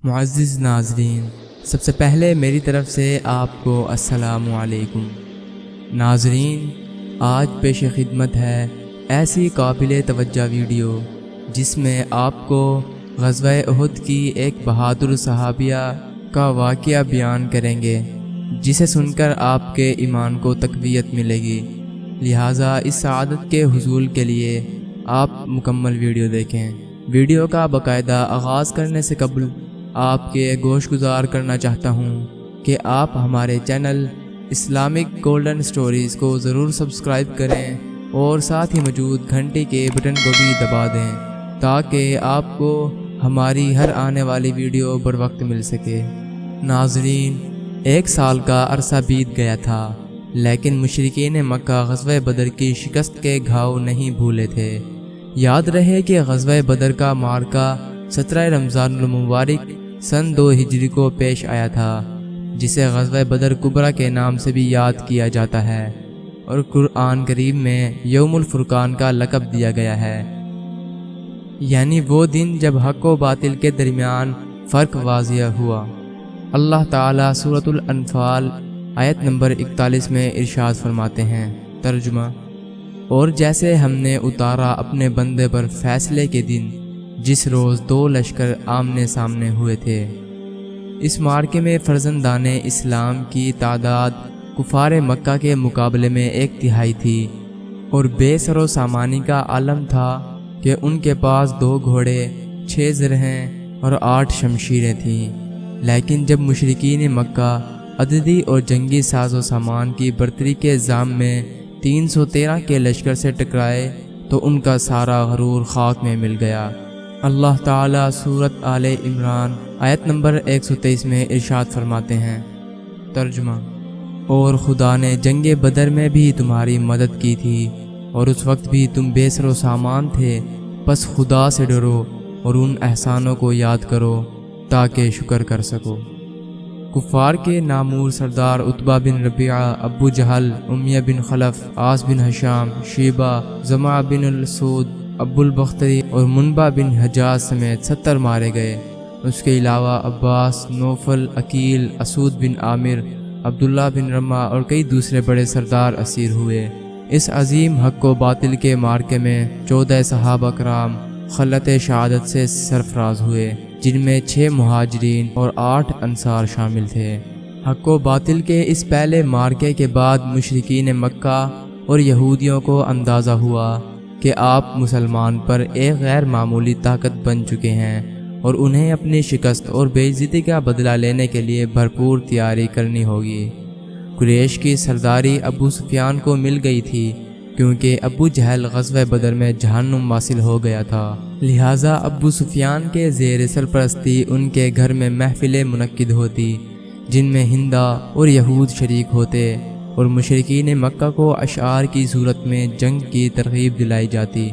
معزز ناظرین، سب سے پہلے میری طرف سے آپ کو السلام علیکم۔ ناظرین، آج پیش خدمت ہے ایسی قابل توجہ ویڈیو جس میں آپ کو غزوہ احد کی ایک بہادر صحابیہ کا واقعہ بیان کریں گے، جسے سن کر آپ کے ایمان کو تقویت ملے گی۔ لہٰذا اس سعادت کے حصول کے لیے آپ مکمل ویڈیو دیکھیں۔ ویڈیو کا باقاعدہ آغاز کرنے سے قبل آپ کے گوش گزار کرنا چاہتا ہوں کہ آپ ہمارے چینل اسلامک گولڈن سٹوریز کو ضرور سبسکرائب کریں اور ساتھ ہی موجود گھنٹی کے بٹن کو بھی دبا دیں تاکہ آپ کو ہماری ہر آنے والی ویڈیو بر وقت مل سکے۔ ناظرین، 1 سال کا عرصہ بیت گیا تھا، لیکن مشرکین مکہ غزوہ بدر کی شکست کے گھاؤ نہیں بھولے تھے۔ یاد رہے کہ غزوہ بدر کا معرکہ 17 رمضان المبارک سن 2 ہجری کو پیش آیا تھا، جسے غزوہ بدر کبریٰ کے نام سے بھی یاد کیا جاتا ہے اور قرآن کریم میں یوم الفرقان کا لقب دیا گیا ہے، یعنی وہ دن جب حق و باطل کے درمیان فرق واضح ہوا۔ اللہ تعالیٰ سورۃ الانفال آیت نمبر 41 میں ارشاد فرماتے ہیں، ترجمہ: اور جیسے ہم نے اتارا اپنے بندے پر فیصلے کے دن، جس روز 2 لشکر آمنے سامنے ہوئے تھے۔ اس معرکے میں فرزندان اسلام کی تعداد کفار مکہ کے مقابلے میں 1/3 تھی اور بے سر و سامانی کا عالم تھا کہ ان کے پاس 2 گھوڑے، 6 زرہیں اور 8 شمشیریں تھیں۔ لیکن جب مشرکین مکہ عددی اور جنگی ساز و سامان کی برتری کے الزام میں 313 کے لشکر سے ٹکرائے تو ان کا سارا غرور خاک میں مل گیا۔ اللہ تعالیٰ سورۃ آل عمران آیت نمبر 123 میں ارشاد فرماتے ہیں، ترجمہ: اور خدا نے جنگ بدر میں بھی تمہاری مدد کی تھی اور اس وقت بھی تم بے سر و سامان تھے، پس خدا سے ڈرو اور ان احسانوں کو یاد کرو تاکہ شکر کر سکو۔ کفار کے نامور سردار عتبہ بن ربیعہ، ابو جہل، امیہ بن خلف، عاص بن ہشام، شیبہ، زمعہ بن الاسود، ابو البختری اور منبع بن حجاج سمیت 70 مارے گئے۔ اس کے علاوہ عباس، نوفل، عقیل، اسود بن عامر، عبداللہ بن رمہ اور کئی دوسرے بڑے سردار اسیر ہوئے۔ اس عظیم حق و باطل کے معرکے میں 14 صحابہ کرام خلعت شہادت سے سرفراز ہوئے، جن میں 6 مہاجرین اور 8 انصار شامل تھے۔ حق و باطل کے اس پہلے معرکے کے بعد مشرکین مکہ اور یہودیوں کو اندازہ ہوا کہ آپ مسلمان پر ایک غیر معمولی طاقت بن چکے ہیں اور انہیں اپنی شکست اور بے عزتی کا بدلہ لینے کے لیے بھرپور تیاری کرنی ہوگی۔ قریش کی سرداری ابو سفیان کو مل گئی تھی، کیونکہ ابو جہل غزوہ بدر میں جہنم واصل ہو گیا تھا، لہٰذا ابو سفیان کے زیر سرپرستی ان کے گھر میں محفلیں منعقد ہوتی، جن میں ہندا اور یہود شریک ہوتے اور مشرکین مکہ کو اشعار کی صورت میں جنگ کی ترغیب دلائی جاتی۔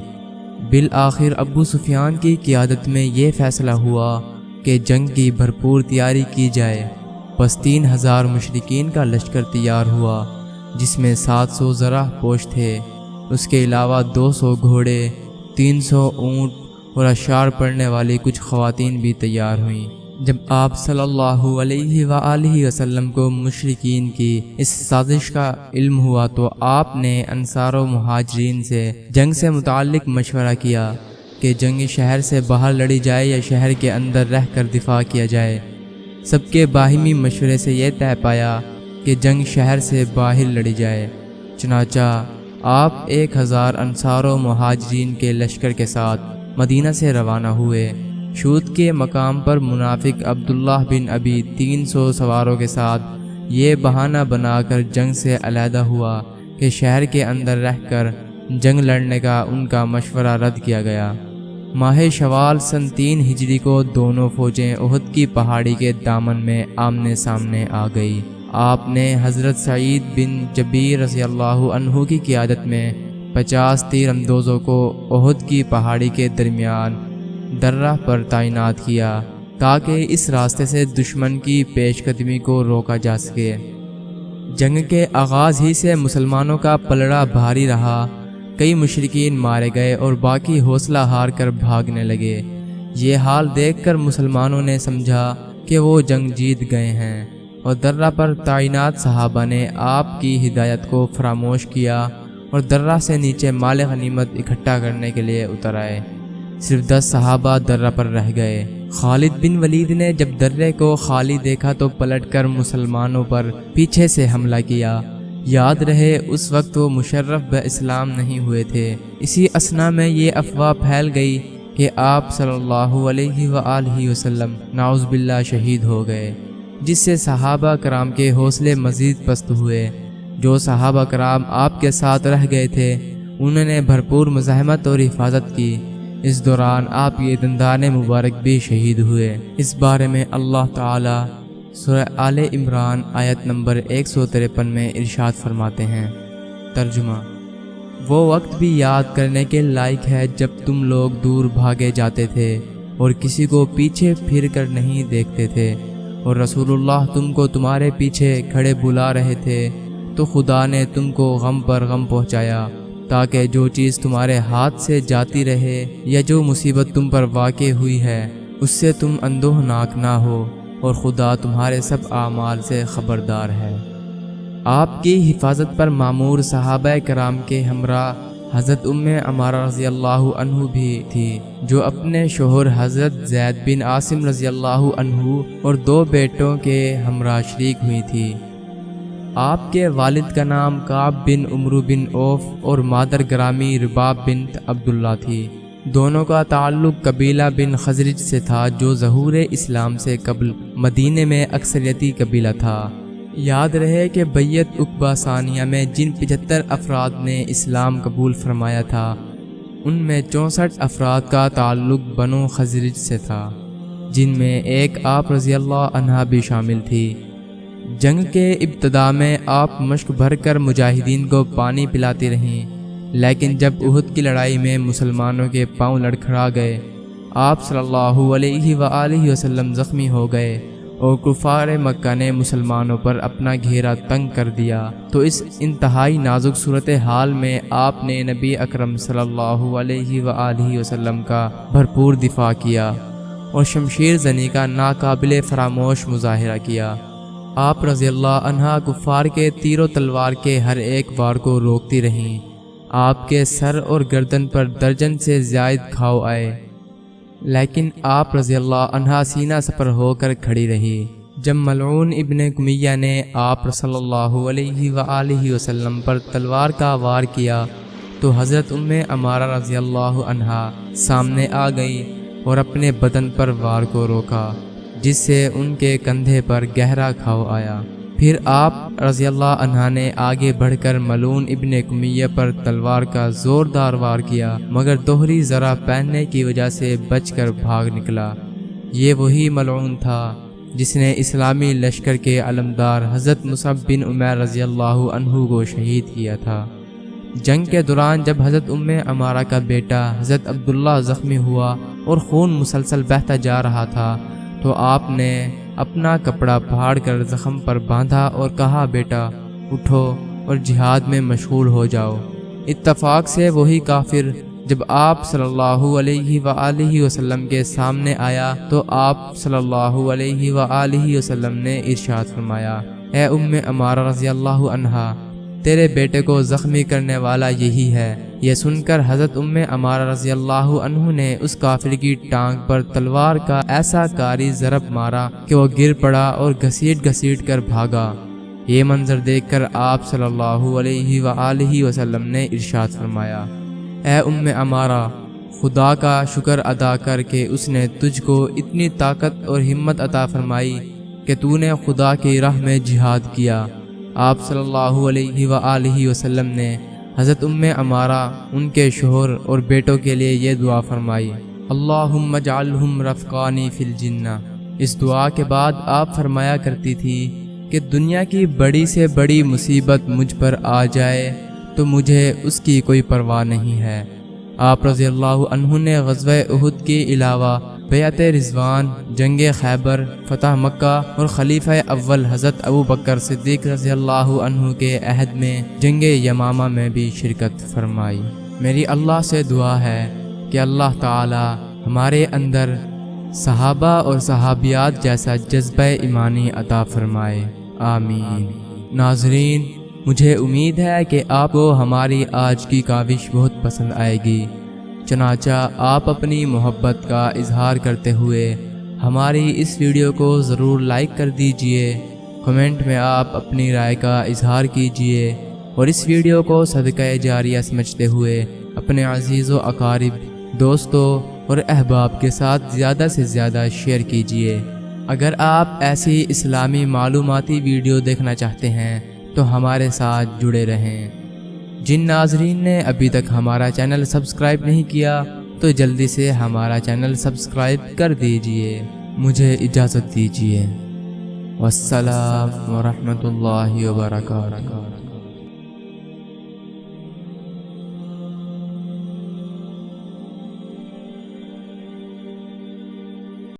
بالآخر ابو سفیان کی قیادت میں یہ فیصلہ ہوا کہ جنگ کی بھرپور تیاری کی جائے، پس 3000 مشرکین کا لشکر تیار ہوا، جس میں 700 زرہ پوش تھے۔ اس کے علاوہ 200 گھوڑے، 300 اونٹ اور اشعار پڑھنے والی کچھ خواتین بھی تیار ہوئیں۔ جب آپ صلی اللہ علیہ وآلہ وسلم کو مشرکین کی اس سازش کا علم ہوا تو آپ نے انصار و مہاجرین سے جنگ سے متعلق مشورہ کیا کہ جنگ شہر سے باہر لڑی جائے یا شہر کے اندر رہ کر دفاع کیا جائے۔ سب کے باہمی مشورے سے یہ طے پایا کہ جنگ شہر سے باہر لڑی جائے۔ چنانچہ آپ 1000 انصار و مہاجرین کے لشکر کے ساتھ مدینہ سے روانہ ہوئے۔ شوط کے مقام پر منافق عبداللہ بن ابی 300 سواروں کے ساتھ یہ بہانہ بنا کر جنگ سے علیحدہ ہوا کہ شہر کے اندر رہ کر جنگ لڑنے کا ان کا مشورہ رد کیا گیا۔ ماہ شوال سن 3 ہجری کو دونوں فوجیں احد کی پہاڑی کے دامن میں آمنے سامنے آ گئی۔ آپ نے حضرت سعید بن جبیر رضی اللہ عنہ کی قیادت میں 50 تیر اندوزوں کو احد کی پہاڑی کے درمیان درہ پر تعینات کیا تاکہ اس راستے سے دشمن کی پیش قدمی کو روکا جا سکے۔ جنگ کے آغاز ہی سے مسلمانوں کا پلڑا بھاری رہا، کئی مشرکین مارے گئے اور باقی حوصلہ ہار کر بھاگنے لگے۔ یہ حال دیکھ کر مسلمانوں نے سمجھا کہ وہ جنگ جیت گئے ہیں، اور درہ پر تعینات صحابہ نے آپ کی ہدایت کو فراموش کیا اور درہ سے نیچے مال غنیمت اکٹھا کرنے کے لیے اتر آئے۔ صرف 10 صحابہ درہ پر رہ گئے۔ خالد بن ولید نے جب درے کو خالی دیکھا تو پلٹ کر مسلمانوں پر پیچھے سے حملہ کیا۔ یاد رہے اس وقت وہ مشرف باسلام نہیں ہوئے تھے۔ اسی اثنا میں یہ افواہ پھیل گئی کہ آپ صلی اللہ علیہ وآلہ وسلم نعوذ باللہ شہید ہو گئے، جس سے صحابہ کرام کے حوصلے مزید پست ہوئے۔ جو صحابہ کرام آپ کے ساتھ رہ گئے تھے انہوں نے بھرپور مزاحمت اور حفاظت کی۔ اس دوران آپ کے دندان مبارک بھی شہید ہوئے۔ اس بارے میں اللہ تعالی سورہ آل عمران آیت نمبر 153 میں ارشاد فرماتے ہیں۔ ترجمہ: وہ وقت بھی یاد کرنے کے لائق ہے جب تم لوگ دور بھاگے جاتے تھے اور کسی کو پیچھے پھر کر نہیں دیکھتے تھے، اور رسول اللہ تم کو تمہارے پیچھے کھڑے بلا رہے تھے، تو خدا نے تم کو غم پر غم پہنچایا، تاکہ جو چیز تمہارے ہاتھ سے جاتی رہے یا جو مصیبت تم پر واقع ہوئی ہے اس سے تم اندوہناک نہ ہو، اور خدا تمہارے سب اعمال سے خبردار ہے۔ آپ کی حفاظت پر معمور صحابہ کرام کے ہمراہ حضرت عمارہ رضی اللہ عنہ بھی تھی، جو اپنے شوہر حضرت زید بن عاصم رضی اللہ عنہ اور 2 بیٹوں کے ہمراہ شریک ہوئی تھی۔ آپ کے والد کا نام کعب بن عمرو بن عوف اور مادر گرامی رباب بنت عبداللہ تھی۔ دونوں کا تعلق قبیلہ بن خزرج سے تھا، جو ظہور اسلام سے قبل مدینے میں اکثریتی قبیلہ تھا۔ یاد رہے کہ بیعت عقبہ ثانیہ میں جن 75 افراد نے اسلام قبول فرمایا تھا ان میں 64 افراد کا تعلق بنو خزرج سے تھا، جن میں ایک آپ رضی اللہ عنہا بھی شامل تھی۔ جنگ کے ابتدا میں آپ مشک بھر کر مجاہدین کو پانی پلاتی رہیں، لیکن جب احد کی لڑائی میں مسلمانوں کے پاؤں لڑکھڑا گئے، آپ صلی اللہ علیہ وآلہ وسلم زخمی ہو گئے اور کفار مکہ نے مسلمانوں پر اپنا گھیرا تنگ کر دیا، تو اس انتہائی نازک صورتحال میں آپ نے نبی اکرم صلی اللہ علیہ وآلہ وسلم کا بھرپور دفاع کیا اور شمشیر زنی کا ناقابل فراموش مظاہرہ کیا۔ آپ رضی اللہ عنہ کفار کے تیر و تلوار کے ہر ایک وار کو روکتی رہیں۔ آپ کے سر اور گردن پر درجن سے زائد گھاؤ آئے، لیکن آپ رضی اللہ عنہ سینہ سپر ہو کر کھڑی رہی۔ جب ملعون ابن کمیہ نے آپ صلی اللہ علیہ وآلہ وسلم پر تلوار کا وار کیا تو حضرت عمارہ رضی اللہ عنہ سامنے آ گئی اور اپنے بدن پر وار کو روکا، جس سے ان کے کندھے پر گہرا گھاؤ آیا۔ پھر آپ رضی اللہ عنہ نے آگے بڑھ کر ملعون ابن کمیہ پر تلوار کا زوردار وار کیا، مگر دوہری زرہ پہننے کی وجہ سے بچ کر بھاگ نکلا۔ یہ وہی ملعون تھا جس نے اسلامی لشکر کے علمدار حضرت مصعب بن عمیر رضی اللہ عنہ کو شہید کیا تھا۔ جنگ کے دوران جب حضرت عمارہ کا بیٹا حضرت عبداللہ زخمی ہوا اور خون مسلسل بہتا جا رہا تھا تو آپ نے اپنا کپڑا پھاڑ کر زخم پر باندھا اور کہا، بیٹا اٹھو اور جہاد میں مشغول ہو جاؤ۔ اتفاق سے وہی کافر جب آپ صلی اللہ علیہ وآلہ وسلم کے سامنے آیا تو آپ صلی اللہ علیہ وآلہ وسلم نے ارشاد فرمایا، اے عمارہ رضی اللہ عنہا، تیرے بیٹے کو زخمی کرنے والا یہی ہے۔ یہ سن کر حضرت عمارہ رضی اللہ عنہ نے اس کافر کی ٹانگ پر تلوار کا ایسا کاری ضرب مارا کہ وہ گر پڑا اور گھسیٹ گھسیٹ کر بھاگا۔ یہ منظر دیکھ کر آپ صلی اللہ علیہ وآلہ وسلم نے ارشاد فرمایا، اے عمارہ، خدا کا شکر ادا کر کہ اس نے تجھ کو اتنی طاقت اور ہمت عطا فرمائی کہ تو نے خدا کی راہ میں جہاد کیا۔ آپ صلی اللہ علیہ وآلہ وسلم نے حضرت عمارہ، ان کے شوہر اور بیٹوں کے لیے یہ دعا فرمائی، اللہم اجعلہم رفقانی فی الجنہ۔ اس دعا کے بعد آپ فرمایا کرتی تھی کہ دنیا کی بڑی سے بڑی مصیبت مجھ پر آ جائے تو مجھے اس کی کوئی پرواہ نہیں ہے۔ آپ رضی اللہ عنہ نے غزوہ احد کے علاوہ بیعت رضوان، جنگ خیبر، فتح مکہ اور خلیفہ اول حضرت ابوبکر صدیق رضی اللہ عنہ کے عہد میں جنگ یمامہ میں بھی شرکت فرمائی۔ میری اللہ سے دعا ہے کہ اللہ تعالی ہمارے اندر صحابہ اور صحابیات جیسا جذبہ ایمانی عطا فرمائے، آمین۔ ناظرین، مجھے امید ہے کہ آپ کو ہماری آج کی کاوش بہت پسند آئے گی، چنانچہ آپ اپنی محبت کا اظہار کرتے ہوئے ہماری اس ویڈیو کو ضرور لائک کر دیجئے، کمنٹ میں آپ اپنی رائے کا اظہار کیجئے اور اس ویڈیو کو صدقہ جاریہ سمجھتے ہوئے اپنے عزیز و اقارب، دوستوں اور احباب کے ساتھ زیادہ سے زیادہ شیئر کیجئے۔ اگر آپ ایسی اسلامی معلوماتی ویڈیو دیکھنا چاہتے ہیں تو ہمارے ساتھ جڑے رہیں۔ جن ناظرین نے ابھی تک ہمارا چینل سبسکرائب نہیں کیا تو جلدی سے ہمارا چینل سبسکرائب کر دیجئے۔ مجھے اجازت دیجئے۔ والسلام ورحمۃ اللہ وبرکاتہ۔